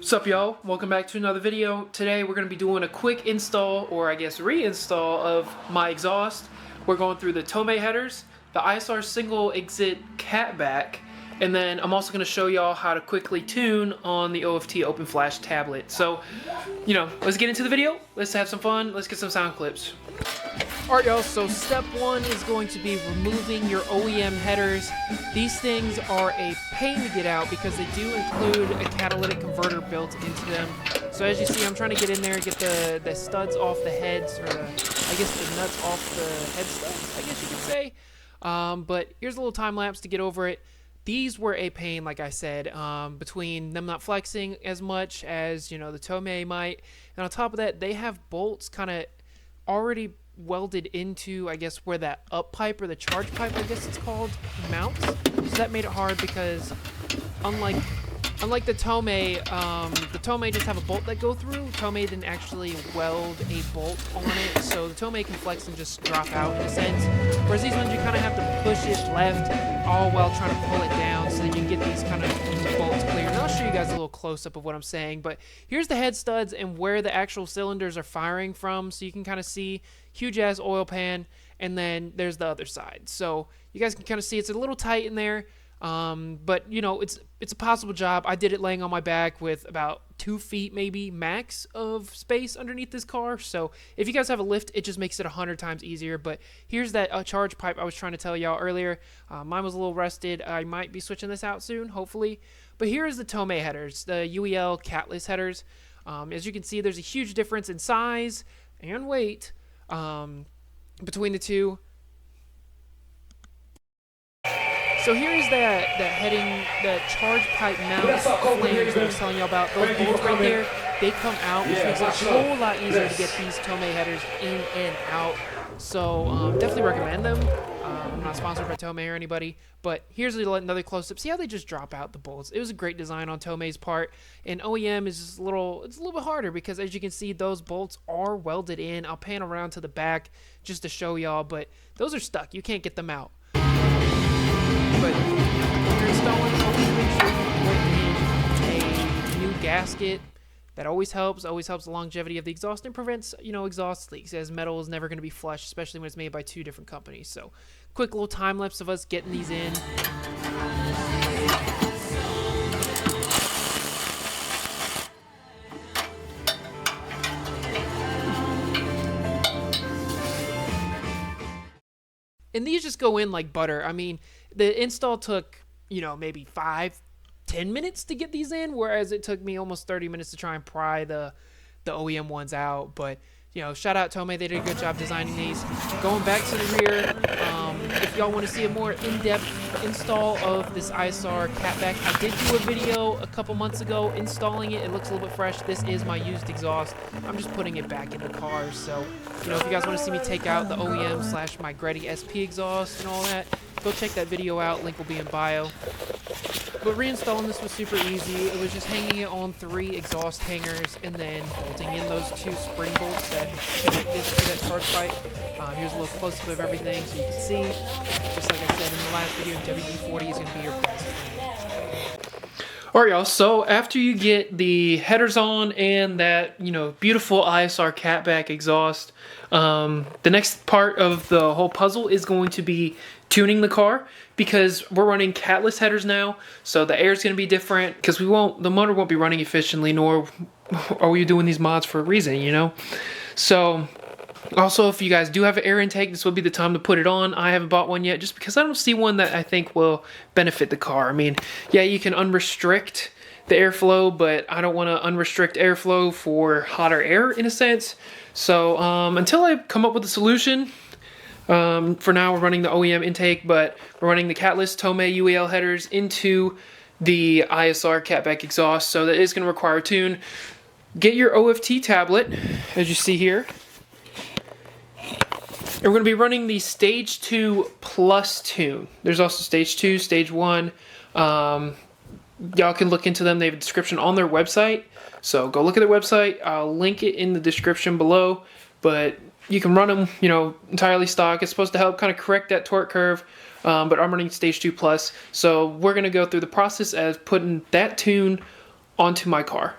What's up, y'all? Welcome back to another video. Today we're going to be doing a quick install, or I guess reinstall, of my exhaust. We're going through the Tsegaye headers, the ISR single exit catback, and then I'm also going to show y'all how to quickly tune on the OFT open flash tablet. So, let's get into the video. Let's have some fun. Let's get some sound clips. Alright, y'all, so step one is going to be removing your OEM headers. These things are a pain to get out because they do include a catalytic converter built into them. So as you see, I'm trying to get in there and get the studs off the heads, or I guess the nuts off the head studs, I guess you could say. But here's a little time lapse to get over it. These were a pain, like I said, between them not flexing as much as, the Tsegaye might. And on top of that, they have bolts kind of already welded into, I guess, where that up pipe, or the charge pipe, I guess it's called, mounts. So that made it hard because unlike the Tsegaye just have a bolt that go through. Tsegaye didn't actually weld a bolt on it, so the Tsegaye can flex and just drop out in a sense. Whereas these ones, you kind of have to push it left, all while trying to pull it down so that you get these kind of bolts clear. And I'll show you guys a little close-up of what I'm saying, but here's the head studs and where the actual cylinders are firing from, so you can kind of see huge-ass oil pan, and then there's the other side. So you guys can kind of see it's a little tight in there. But it's a possible job. I did it laying on my back with about 2 feet maybe max of space underneath this car. So if you guys have a lift, it just makes it 100 times easier. But here's that charge pipe I was trying to tell y'all earlier. Mine was a little rusted. I might be switching this out soon, hopefully. But here's the Tsegaye headers, the UEL catless headers. As you can see, there's a huge difference in size and weight between the two. So here's that heading, that charge pipe mount flange that I was telling you about. Those bolts right there, they come out, which makes it a whole lot easier to get these Tsegaye headers in and out. So definitely recommend them. I'm not sponsored by Tsegaye or anybody, but here's another close-up. See how they just drop out the bolts? It was a great design on Tsegaye's part, and OEM is just it's a little bit harder because, as you can see, those bolts are welded in. I'll pan around to the back just to show y'all, but those are stuck. You can't get them out. But when you're installing, always make sure you put in a new gasket. That always helps the longevity of the exhaust and prevents, exhaust leaks, as metal is never going to be flush, especially when it's made by 2 different companies. So quick little time lapse of us getting these in. And these just go in like butter. I mean, the install took, maybe 5-10 minutes to get these in, whereas it took me almost 30 minutes to try and pry the OEM ones out. But, shout out Tsegaye, they did a good job designing these. Going back to the rear, if y'all want to see a more in-depth install of this ISR catback, I did do a video a couple months ago installing it. It looks a little bit fresh. This is my used exhaust. I'm just putting it back in the car. So, if you guys want to see me take out the OEM / my Gretty SP exhaust and all that, go check that video out. Link will be in bio. But reinstalling this was super easy. It was just hanging it on 3 exhaust hangers and then bolting in those 2 spring bolts that connect this to that charge pipe. Here's a little close-up of everything so you can see. Just like I said in the last video, WD-40 is going to be your best friend. Alright, y'all, so after you get the headers on and that, beautiful ISR catback exhaust, the next part of the whole puzzle is going to be tuning the car, because we're running catless headers now, so the air is going to be different, because the motor won't be running efficiently, nor are we doing these mods for a reason, So also, if you guys do have an air intake, this would be the time to put it on. I haven't bought one yet, just because I don't see one that I think will benefit the car. I mean, yeah, you can unrestrict the airflow, but I don't want to unrestrict airflow for hotter air, in a sense. So until I come up with a solution, for now we're running the OEM intake, but we're running the catless Tsegaye UEL headers into the ISR catback exhaust, so that is going to require a tune. Get your OFT tablet, as you see here. And we're going to be running the Stage 2 Plus tune. There's also Stage 2, Stage 1. Y'all can look into them. They have a description on their website. So go look at their website. I'll link it in the description below. But you can run them, entirely stock. It's supposed to help kind of correct that torque curve. But I'm running Stage 2 Plus. So we're going to go through the process as putting that tune onto my car.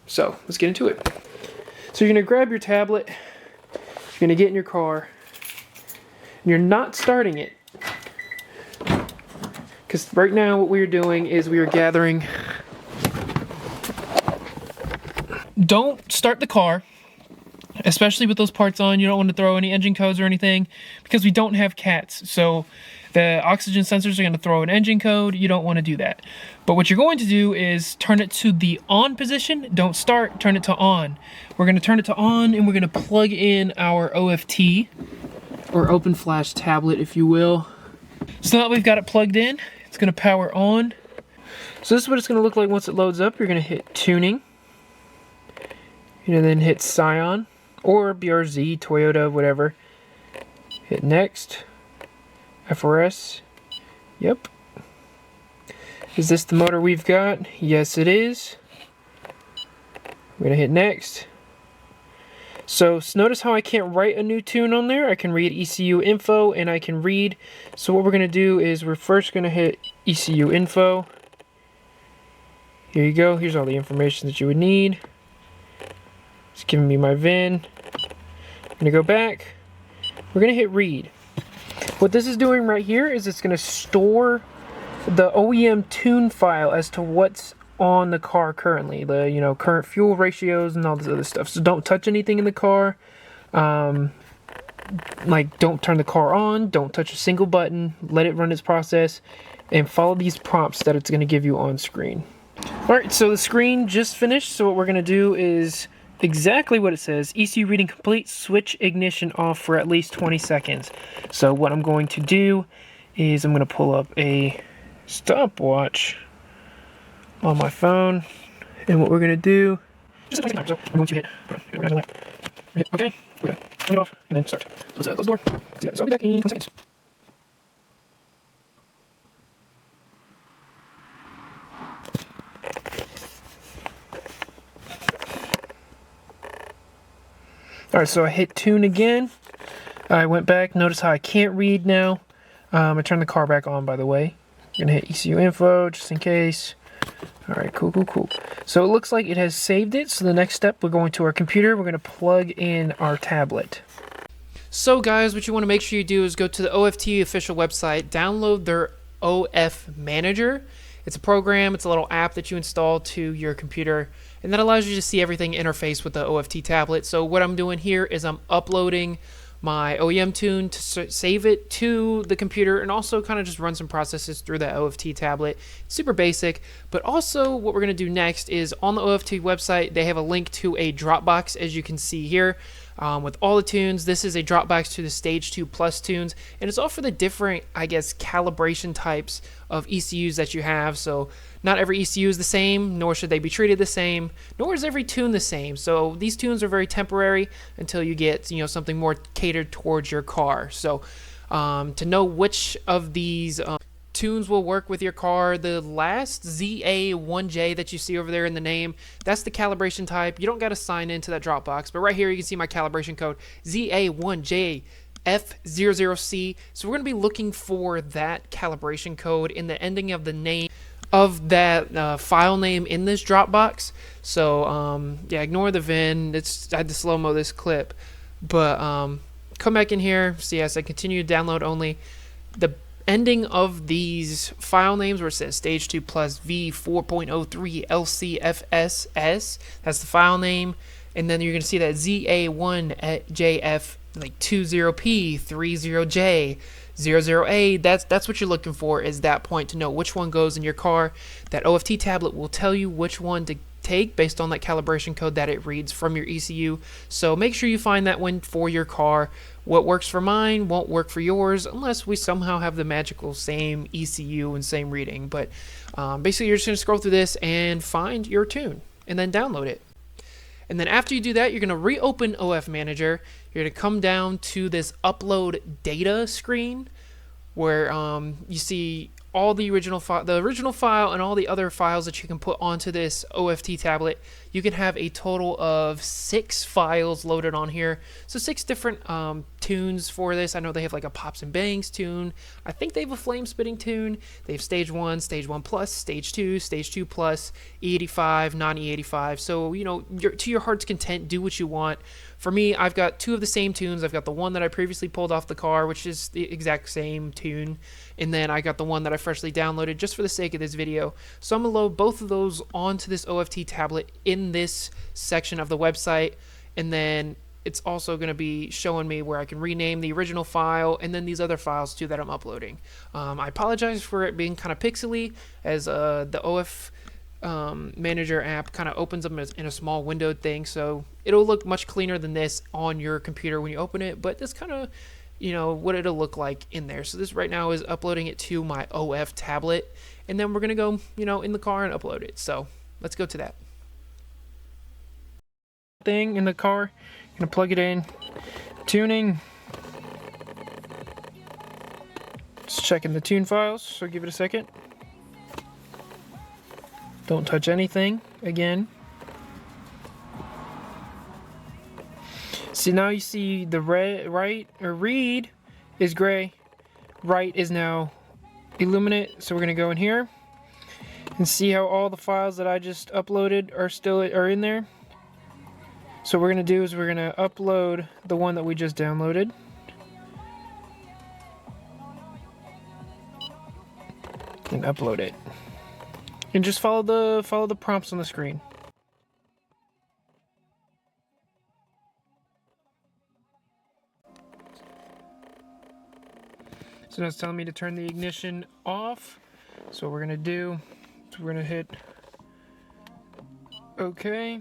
So let's get into it. So you're gonna grab your tablet, you're gonna get in your car, and you're not starting it. Because right now what we're doing is we are gathering. Don't start the car, especially with those parts on. You don't want to throw any engine codes or anything because we don't have cats. So the oxygen sensors are going to throw an engine code. You don't want to do that. But what you're going to do is turn it to the on position. Don't start, turn it to on. We're going to turn it to on and we're going to plug in our OFT or open flash tablet, if you will. So now that we've got it plugged in, it's going to power on. So this is what it's going to look like once it loads up. You're going to hit tuning. And then hit Scion or BRZ, Toyota, whatever. Hit next. FRS. Yep. Is this the motor we've got? Yes, it is. I'm going to hit next. So notice how I can't write a new tune on there. I can read ECU info and I can read. So what we're going to do is we're first going to hit ECU info. Here you go. Here's all the information that you would need. It's giving me my VIN. I'm going to go back. We're going to hit read. What this is doing right here is it's going to store the OEM tune file as to what's on the car currently. The, you know, current fuel ratios and all this other stuff. So don't touch anything in the car. Like, don't turn the car on. Don't touch a single button. Let it run its process. And follow these prompts that it's going to give you on screen. Alright, so the screen just finished. So what we're going to do is exactly what it says. ECU reading complete. Switch ignition off for at least 20 seconds. So what I'm going to do is I'm going to pull up a stopwatch on my phone. And what we're going to do, just a time. So I'm going to hit okay, we're going to turn it off and then start. So let's close the door. So I'll be back in 20 seconds. Alright, so I hit tune again. I went back. Notice how I can't read now. I turned the car back on, by the way. I'm going to hit ECU info just in case. Alright, cool. So it looks like it has saved it. So the next step, we're going to our computer. We're going to plug in our tablet. So guys, what you want to make sure you do is go to the OFT official website, download their OF Manager. It's a program, it's a little app that you install to your computer, and that allows you to see everything interface with the OFT tablet. So what I'm doing here is I'm uploading my OEM tune to save it to the computer and also kind of just run some processes through the OFT tablet. Super basic, but also what we're going to do next is on the OFT website, they have a link to a Dropbox, as you can see here. With all the tunes. This is a Dropbox to the Stage 2 Plus tunes, and it's all for the different, I guess, calibration types of ECUs that you have. So not every ECU is the same, nor should they be treated the same, nor is every tune the same. So these tunes are very temporary until you get, you know, something more catered towards your car. So to know which of these tunes will work with your car, the last ZA1J that you see over there in the name, that's the calibration type. You don't got to sign into that Dropbox, but right here you can see my calibration code ZA1J F00C. So we're going to be looking for that calibration code in the ending of the name of that file name in this Dropbox. So yeah, ignore the VIN. I had to slow-mo this clip, but come back in here. See, as I continue to download only, the ending of these file names where it says Stage 2 Plus V4.03 LCFSS, that's the file name, and then you're going to see that ZA1JF like 20P30J 00A. That's what you're looking for, is that point to know which one goes in your car. That OFT tablet will tell you which one to take based on that calibration code that it reads from your ECU. So make sure you find that one for your car. What works for mine won't work for yours unless we somehow have the magical same ECU and same reading. But basically you're just going to scroll through this and find your tune and then download it. And then after you do that, you're going to reopen OF Manager. You're going to come down to this upload data screen where you see all the original file and all the other files that you can put onto this OFT tablet. You can have a total of 6 files loaded on here. So 6 different tunes for this. I know they have like a pops and bangs tune. I think they have a flame spitting tune. They have stage 1, stage 1 plus, stage 2, stage 2 plus, E85, non-E85. So, you know, to your heart's content, do what you want. For me, I've got 2 of the same tunes. I've got the one that I previously pulled off the car, which is the exact same tune. And then I got the one that I freshly downloaded just for the sake of this video. So I'm going to load both of those onto this OFT tablet in this section of the website. And then it's also going to be showing me where I can rename the original file and then these other files too that I'm uploading. I apologize for it being kind of pixely, as the OF Manager app kind of opens up in a small windowed thing, so it'll look much cleaner than this on your computer when you open it, but that's kind of, you know, what it'll look like in there. So this right now is uploading it to my OF tablet, and then we're going to go, you know, in the car and upload it. So let's go to that thing in the car. Gonna plug it in, tuning, just checking the tune files, so give it a second. Don't touch anything again. So now you see the read is gray, write is now illuminate. So we're gonna go in here and see how all the files that I just uploaded are in there. So what we're going to do is we're going to upload the one that we just downloaded. And upload it. And just follow the prompts on the screen. So now it's telling me to turn the ignition off. So what we're going to do is we're going to hit OK.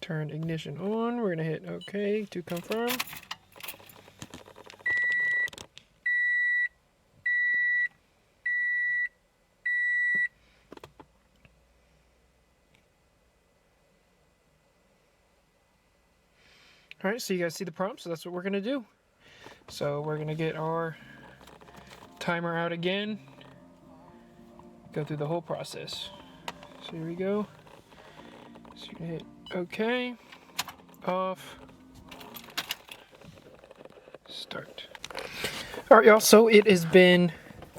Turn ignition on. We're going to hit OK to confirm. Alright, so you guys see the prompt, so that's what we're going to do. So we're going to get our timer out again. Go through the whole process. So here we go. So you're going to hit OK, off, start. Alright y'all, so it has been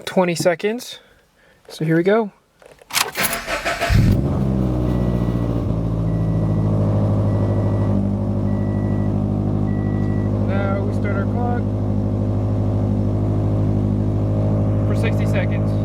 20 seconds. So here we go. Now we start our clock for 60 seconds.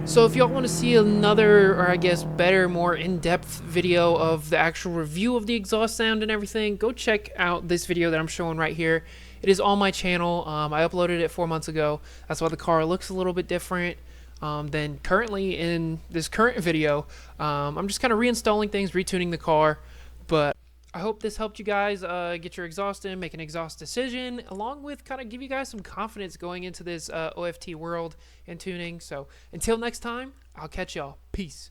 So if y'all want to see another, or I guess better, more in-depth video of the actual review of the exhaust sound and everything, go check out this video that I'm showing right here. It is on my channel. I uploaded it 4 months ago. That's why the car looks a little bit different than currently in this current video. I'm just kind of reinstalling things, retuning the car, but I hope this helped you guys get your exhaust in, make an exhaust decision, along with kind of give you guys some confidence going into this OFT world and tuning. So until next time, I'll catch y'all. Peace.